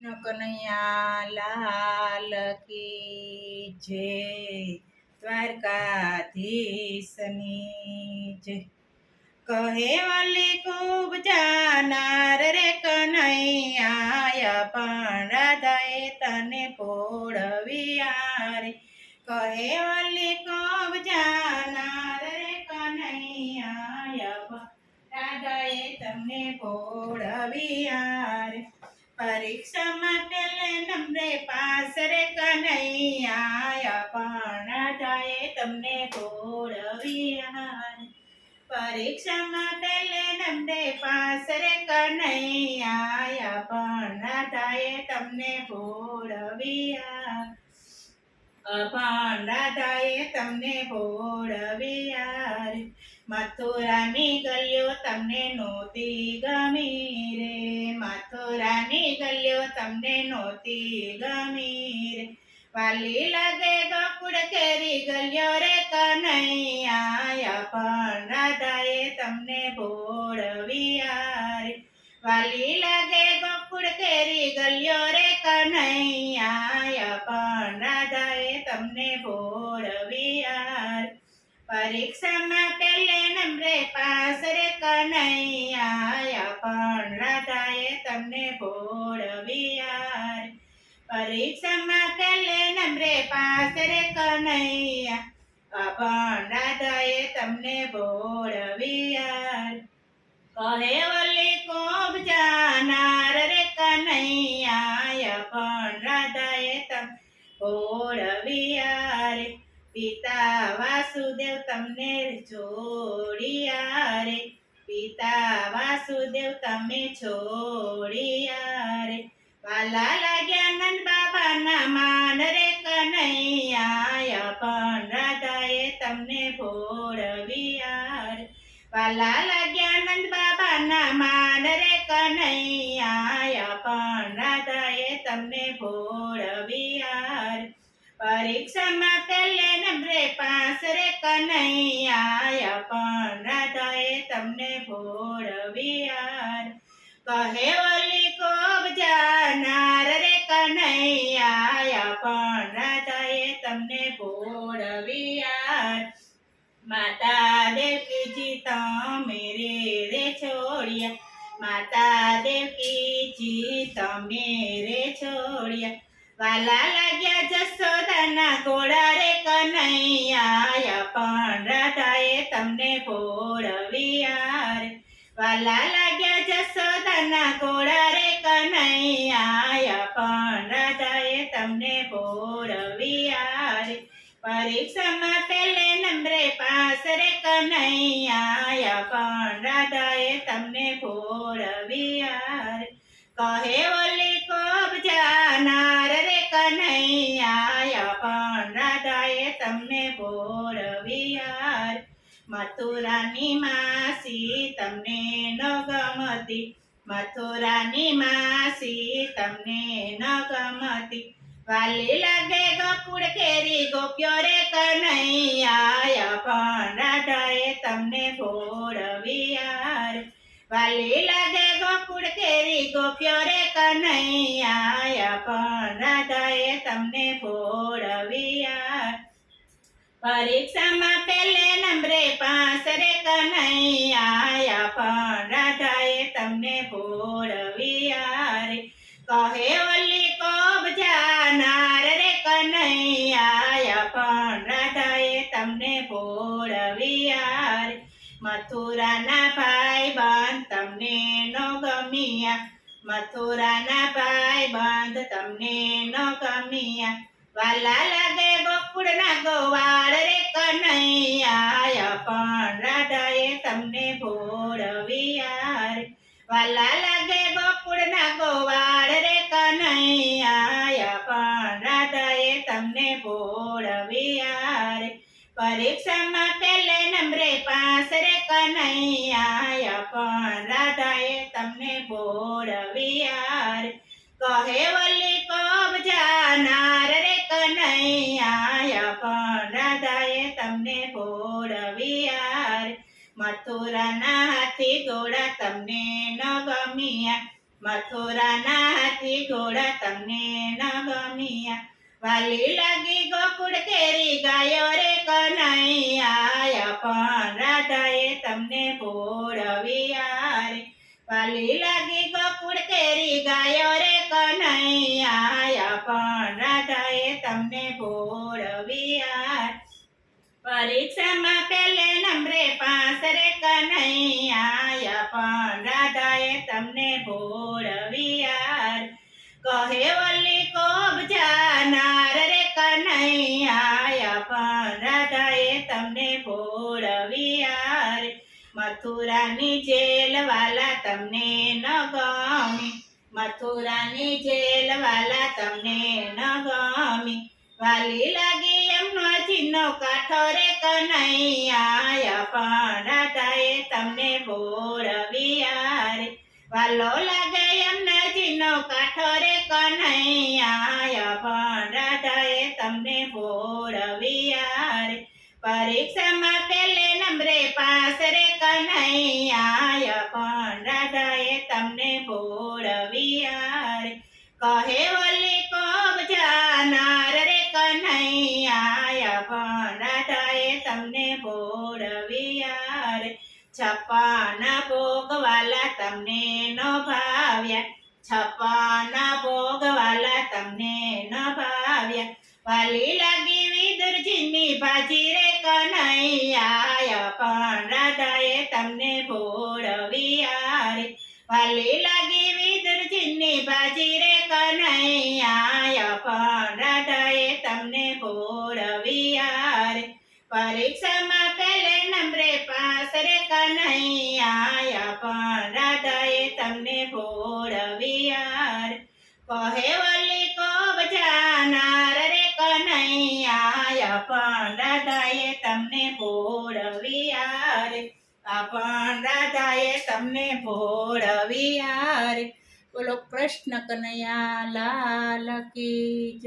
કનૈયા લાલ કી જય, દ્વારકાધીશની જય. કહે વલી ખૂબ જાનાર રે કનૈયા, પણ રાધાએ તને પોળવ્યા રે. કહે વલી ખૂબ જાનાર રે કનૈયા, પણ રાધાએ તમને પોળવ્યા રે. પરીક્ષામાં પેલે નંબરે પાસ રે કનૈયા, પણ રાધાએ તમને પોળવ્યા. પરીક્ષામાં પેલે નંબરે પાસ રે કનૈયા, પણ રાધાએ તમને પોળવ્યા. પણ રાધાએ તમને પોળવ્યા. મથુરાની ગલીઓ તમને નહોતી ગમી રે, મથુરાની ગલીઓ તમને નહોતી ગમી રે. વાલી લાગે ગોકુળ કેરી ગલીઓ રે કનૈયા, પણ રાધાએ તમને પોળવ્યા રે. વાલી લાગે ગોકુળ કેરી ગલીઓ રે કનૈયા, પણ રાધાએ તમને પોળવ્યા. પરીક્ષામાં પેલે નંબરે પાસ રે કનૈયા, પણ રાધાએ તમને પોળવ્યા. પરીક્ષામાં પેલે નંબરે પાસ રે કનૈયા, પણ રાધાએ તમને પોળવ્યા. કહે વલી ખૂબ જાનાર રે કનૈયા, પણ રાધાએ તમને પોળવ્યા રે. પિતા વાસુદેવ તમને છોડ્યા રે, પિતા વાસુદેવ તમે છોડ્યા રે. વાલા લાગ્યા નંદ બાબાના માન રે કનૈયા, પણ રાધાએ તમને પોળવ્યા રે. વાલા લાગ્યા નંદ બાબાના માન રે કનૈયા, પણ રાધાએ તમને પોળવ્યા. પરીક્ષામાં પેલે નંબરે પાસ રે કનૈયા, પણ રાધાએ તમને પોળવ્યા. કહે વલી ખૂબ જાનાર રે કનૈયા, પણ રાધાએ તમને પોળવ્યા. માતા દેવકીજી તમે રે છોડ્યા, માતા દેવકીજી તમે રે છોડ્યા. વાલા લાગ્યા જશોદાના ઘોડા રે કનૈયા, પણ રાધાએ તમને પોળવ્યા રે. વાલા લાગ્યા જશોદાના ઘોડા રે કનૈયા, પણ રાધાએ તમને પોળવ્યા રે. પરીક્ષામાં પેલે નંબરે પાસ રે કનૈયા, પણ રાધાએ તમને પોળવ્યા રે. કહે વલી ખૂબ જાનાર રે કનૈયા, પણ રાધાએ તમને પોળવ્યા. મથુરાની માસી તમને ન ગમતી, મથુરાની માસી તમને ન ગમતી. વાલી લાગે ગોકુળ કેરી ગોપ્યો રે કનૈયા, પણ રાધાએ તમને પોળવ્યા. વાલી લાગે ગોકુળ કેરી ગોપ્યો રે કનૈયા, પણ રાધાએ તમને પોળવ્યા. પરીક્ષામાં પેલે નંબરે પાસ રે કનૈયા, પણ રાધાએ તમને પોળવ્યા રે. કહે વલી ખૂબ જાનાર રે કનૈયા, પણ રાધાએ તમને પોળવ્યા રે. મથુરાના ભાઈ બંધ તમને ન ગમ્યા, મથુરાના ભાઈ બંધ તમને ન ગમ્યા. વાલા લાગે ગોકુળના ગોવાળ રે કનૈયા, પણ રાધાએ તમને પોળવ્યા રે. વાલા લાગે ગોકુળના ગોવાળ રે કનૈયા, પણ રાધાએ તમને પોળવ્યા રે. પરીક્ષામાં પેલે નંબરે પાસ રે કનૈયા, પણ રાધાએ તમને પોળવ્યા રે. કહે વલી ખૂબ જાનાર રે કનૈયા, પણ રાધાએ તમને પોળવ્યા રે. મથુરાના હાથી ઘોડા તમને ન ગમ્યા, મથુરાના હાથી ઘોડા તમને ન ગમ્યા વાલી લાગી ગોકુળ કેરી ગાયો રે કનૈયા પણ રાધાએ તમને ભોળવ્યા રે વાલી લાગી ગોકુળ કેરી ગાયો રે કનૈયા પણ રાધાએ તમને ભોળવ્યા પરીક્ષામાં પેલે નંબરે પાસ રે કનૈયા પણ રાધાએ તમને ભોળવ્યા કહે વલ્લી કોબ જાનાર રે કનૈયા પણ રાધાએ તમને ભોળવ્યા મથુરાની જેલ વાલા તમને ન ગમી મથુરાની જેલ વાલા તમને ન ગમી વાલી લાગી એમનો ચીનો કાઠો રે કનૈયા પણ રાધાએ તમને ભોળવ્યા રે વાલો લાગે એમના ચીનો કાઠો રે કનૈયા પણ રાધાએ તમને ભોળવ્યા રે પરીક્ષામાં પેલે નંબરે પાસ રે કનૈયા પણ રાધાએ તમને ભોળવ્યા રે કહે વલ્લી કોબ જાનાર રે કનૈયા પણ રાધાએ તમને ભોળવ્યા રે છપ્પન ભોગવાલા તમને ન ભાવ્યા છપ્પન ભોગવાલા તમને ન ભાવ્યા વાલી લાગી વિદુરજીની ભાજી રે કનૈયા પણ રાધાએ તમને ભોળવ્યા રે વાલી લાગી વિદુરજીની ભાજી રે કનૈયા પણ રાધાએ તમને ભોળવ્યા રે પરીક્ષામાં પેલે નંબરે પાસ રે કનૈયા પણ રાધાએ તમને ભોળવ્યા રે કહે વલ્લી કોબ જાનાર રે કનૈયા પણ રાધાએ તમને ભોળવ્યા રે પણ રાધાએ તમને ભોળવ્યા રે બોલો કૃષ્ણ કનૈયા લાલ કી જય.